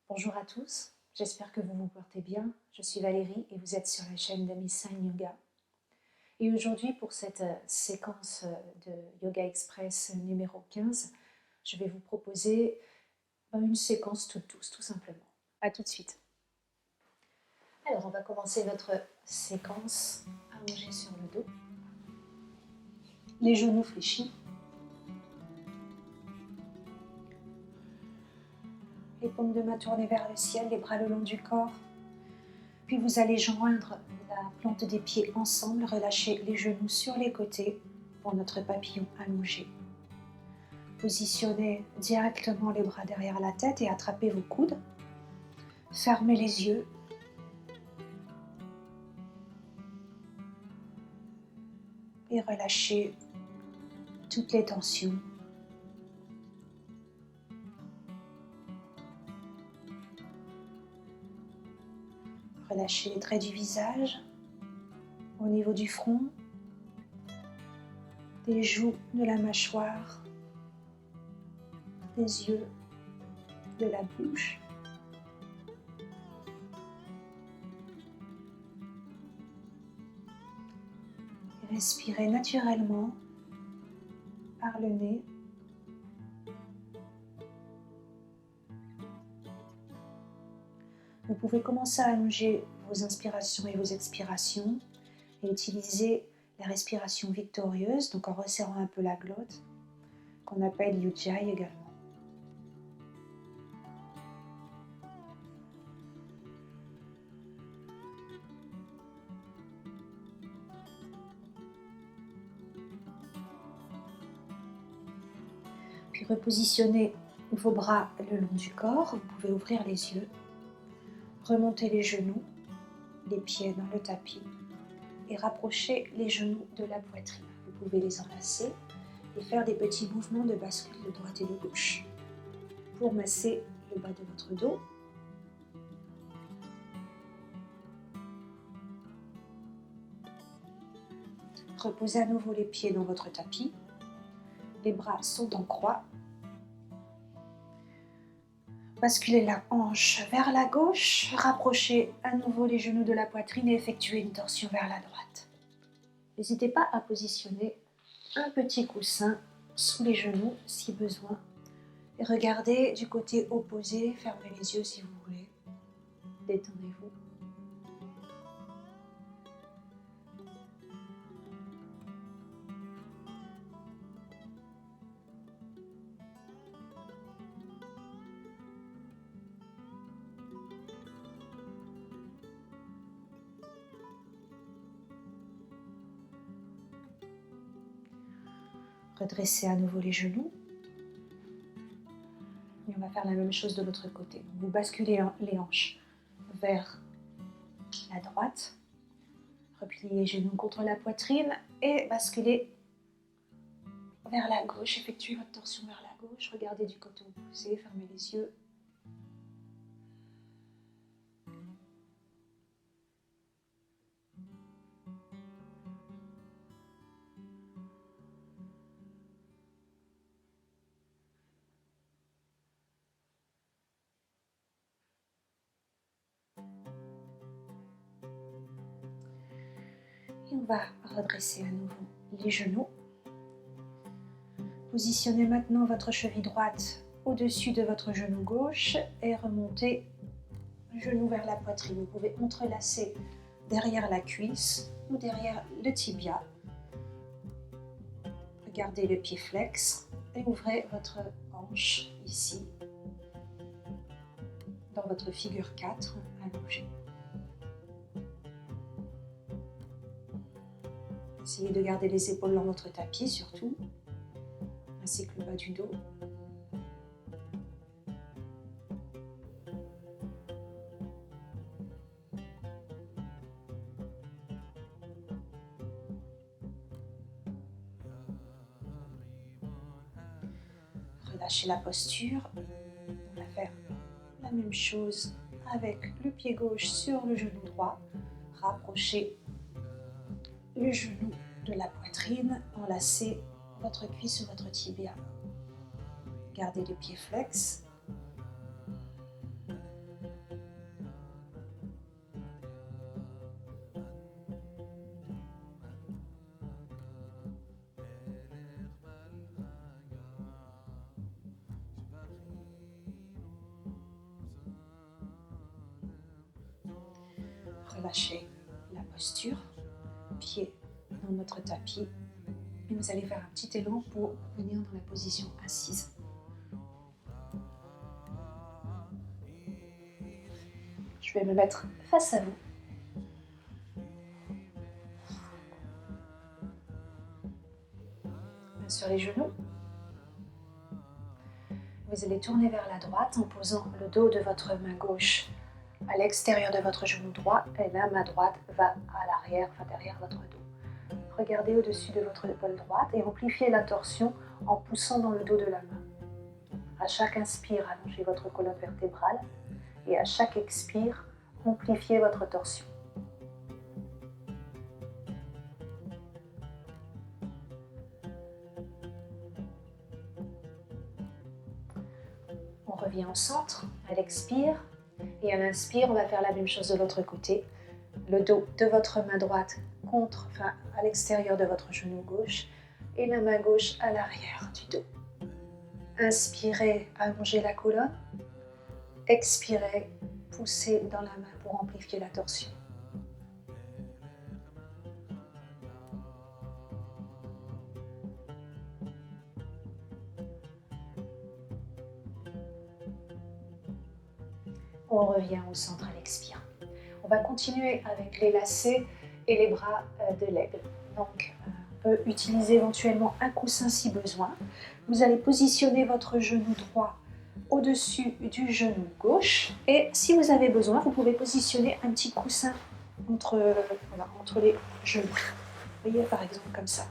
Bonjour à tous, j'espère que vous vous portez bien. Je suis Valérie et vous êtes sur la chaîne d'Ami Sign Yoga. Et aujourd'hui, pour cette séquence de Yoga Express numéro 15, je vais vous proposer une séquence toute douce, tout simplement. A tout de suite. Alors, on va commencer notre séquence allongée sur le dos, les genoux fléchis, les paumes de main tournées vers le ciel, les bras le long du corps. Puis vous allez joindre la plante des pieds ensemble, relâchez les genoux sur les côtés pour notre papillon allongé. Positionnez directement les bras derrière la tête et attrapez vos coudes. Fermez les yeux. Et relâchez toutes les tensions. Relâchez les traits du visage, au niveau du front, des joues, de la mâchoire, des yeux, de la bouche. Et respirez naturellement par le nez. Vous pouvez commencer à allonger vos inspirations et vos expirations et utiliser la respiration victorieuse, donc en resserrant un peu la glotte, qu'on appelle Ujjayi également. Puis repositionnez vos bras le long du corps, vous pouvez ouvrir les yeux, remonter les genoux, les pieds dans le tapis et rapprocher les genoux de la poitrine. Vous pouvez les enlacer et faire des petits mouvements de bascule de droite et de gauche pour masser le bas de votre dos. Reposez à nouveau les pieds dans votre tapis. Les bras sont en croix. Basculez la hanche vers la gauche, rapprochez à nouveau les genoux de la poitrine et effectuez une torsion vers la droite. N'hésitez pas à positionner un petit coussin sous les genoux si besoin. Et regardez du côté opposé, fermez les yeux si vous voulez. Détendez-vous. Redressez à nouveau les genoux. Et on va faire la même chose de l'autre côté. Vous basculez les hanches vers la droite. Repliez les genoux contre la poitrine et basculez vers la gauche. Effectuez votre torsion vers la gauche. Regardez du côté opposé, fermez les yeux. Et on va redresser à nouveau les genoux. Positionnez maintenant votre cheville droite au-dessus de votre genou gauche et remontez le genou vers la poitrine. Vous pouvez entrelacer derrière la cuisse ou derrière le tibia. Gardez le pied flex et ouvrez votre hanche ici, dans votre figure 4, allongée. Essayez de garder les épaules dans votre tapis surtout, ainsi que le bas du dos. Relâchez la posture. On va faire la même chose avec le pied gauche sur le genou droit. Rapprochez le genou de la poitrine, enlacez votre cuisse ou votre tibia. Gardez les pieds flex. relâchez la posture, pied dans notre tapis. Et vous allez faire un petit élan pour venir dans la position assise. Je vais me mettre face à vous. Main sur les genoux. Vous allez tourner vers la droite en posant le dos de votre main gauche à l'extérieur de votre genou droit et la main droite va à l'arrière, va derrière votre dos. Regardez au-dessus de votre épaule droite et amplifiez la torsion en poussant dans le dos de la main. À chaque inspire, allongez votre colonne vertébrale et à chaque expire, amplifiez votre torsion. On revient au centre, à l'expire, et à l'inspire, on va faire la même chose de l'autre côté. Le dos de votre main droite à l'extérieur de votre genou gauche, et la main gauche à l'arrière du dos. Inspirez, allongez la colonne. Expirez, poussez dans la main pour amplifier la torsion. On revient au centre à l'expire. On va continuer avec les lacets et les bras de l'aigle. Donc, on peut utiliser éventuellement un coussin si besoin. Vous allez positionner votre genou droit au-dessus du genou gauche. Et si vous avez besoin, vous pouvez positionner un petit coussin entre les genoux. Vous voyez, par exemple, comme ça.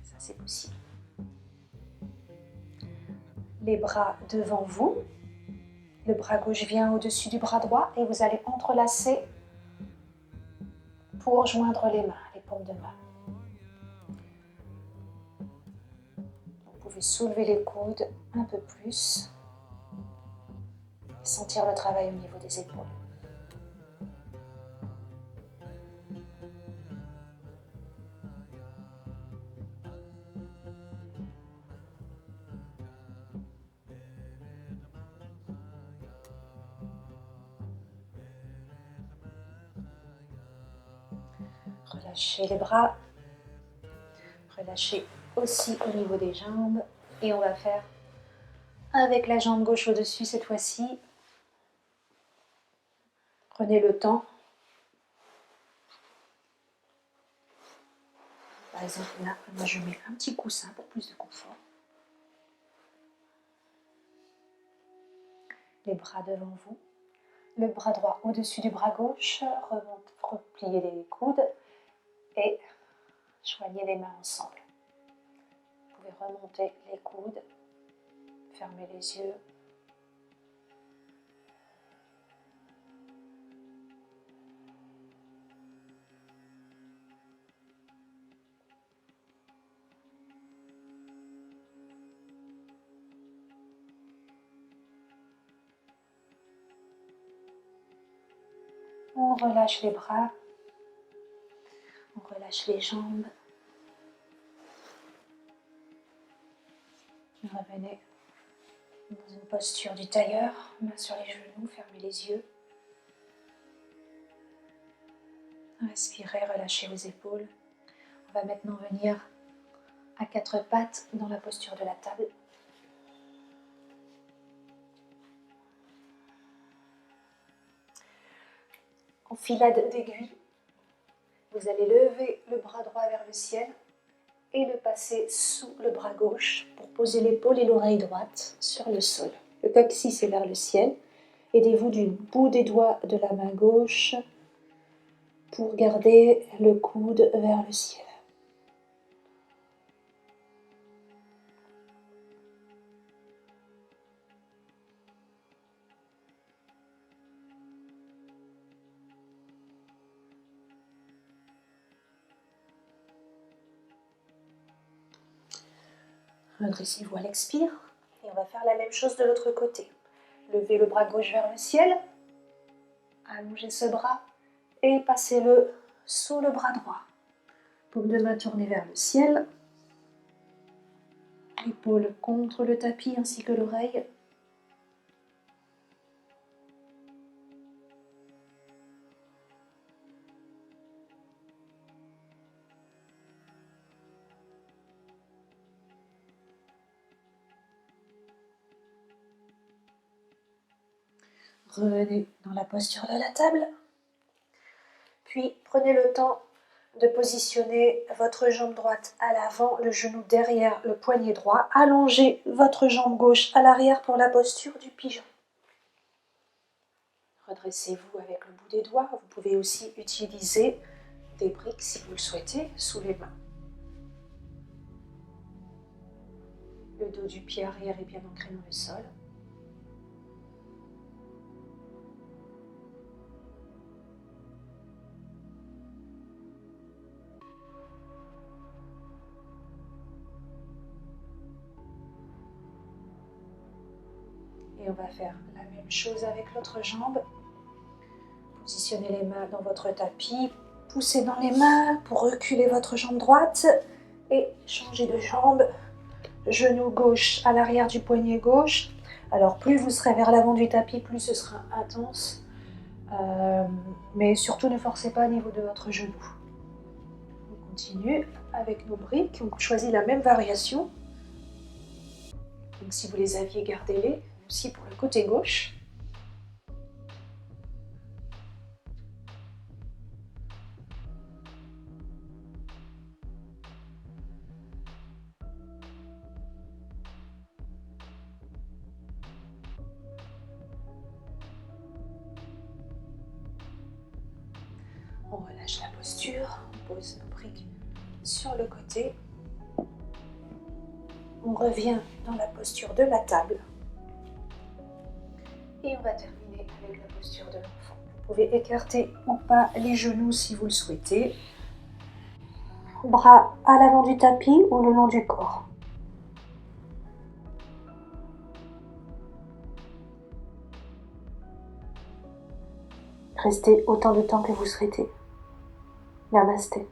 Ça, c'est possible. Les bras devant vous. Le bras gauche vient au-dessus du bras droit et vous allez entrelacer pour joindre les mains, les paumes de main. Vous pouvez soulever les coudes un peu plus et sentir le travail au niveau des épaules. Relâchez les bras, relâchez aussi au niveau des jambes et on va faire avec la jambe gauche au-dessus cette fois-ci. Prenez le temps. Par exemple là, moi je mets un petit coussin pour plus de confort. Les bras devant vous, le bras droit au-dessus du bras gauche, repliez les coudes et joignez les mains ensemble. Vous pouvez remonter les coudes, fermer les yeux. On relâche les bras, on relâche les jambes. Revenez dans une posture du tailleur, main sur les genoux, fermez les yeux. Respirez, relâchez les épaules. On va maintenant venir à quatre pattes dans la posture de la table. En filade d'aiguille, vous allez lever le bras droit vers le ciel et le passer sous le bras gauche pour poser l'épaule et l'oreille droite sur le sol. Le coccyx est vers le ciel. Aidez-vous du bout des doigts de la main gauche pour garder le coude vers le ciel. Redressez-vous à l'expire et on va faire la même chose de l'autre côté. Levez le bras gauche vers le ciel, allongez ce bras et passez-le sous le bras droit. Paume de main tournée vers le ciel, l'épaule contre le tapis ainsi que l'oreille. Revenez dans la posture de la table. Puis prenez le temps de positionner votre jambe droite à l'avant, le genou derrière le poignet droit. Allongez votre jambe gauche à l'arrière pour la posture du pigeon. Redressez-vous avec le bout des doigts. Vous pouvez aussi utiliser des briques si vous le souhaitez sous les mains. Le dos du pied arrière est bien ancré dans le sol. Et on va faire la même chose avec l'autre jambe. Positionnez les mains dans votre tapis. Poussez dans les mains pour reculer votre jambe droite. Et changez de jambe. Genou gauche à l'arrière du poignet gauche. Alors plus vous serez vers l'avant du tapis, plus ce sera intense. Mais surtout ne forcez pas au niveau de votre genou. On continue avec nos briques. On choisit la même variation. Donc si vous les aviez, gardez-les. Aussi pour le côté gauche. On relâche la posture, on pose nos briques sur le côté. On revient dans la posture de la table. Et on va terminer avec la posture de l'enfant. Vous pouvez écarter ou pas les genoux si vous le souhaitez. Bras à l'avant du tapis ou le long du corps. Restez autant de temps que vous souhaitez. Namasté.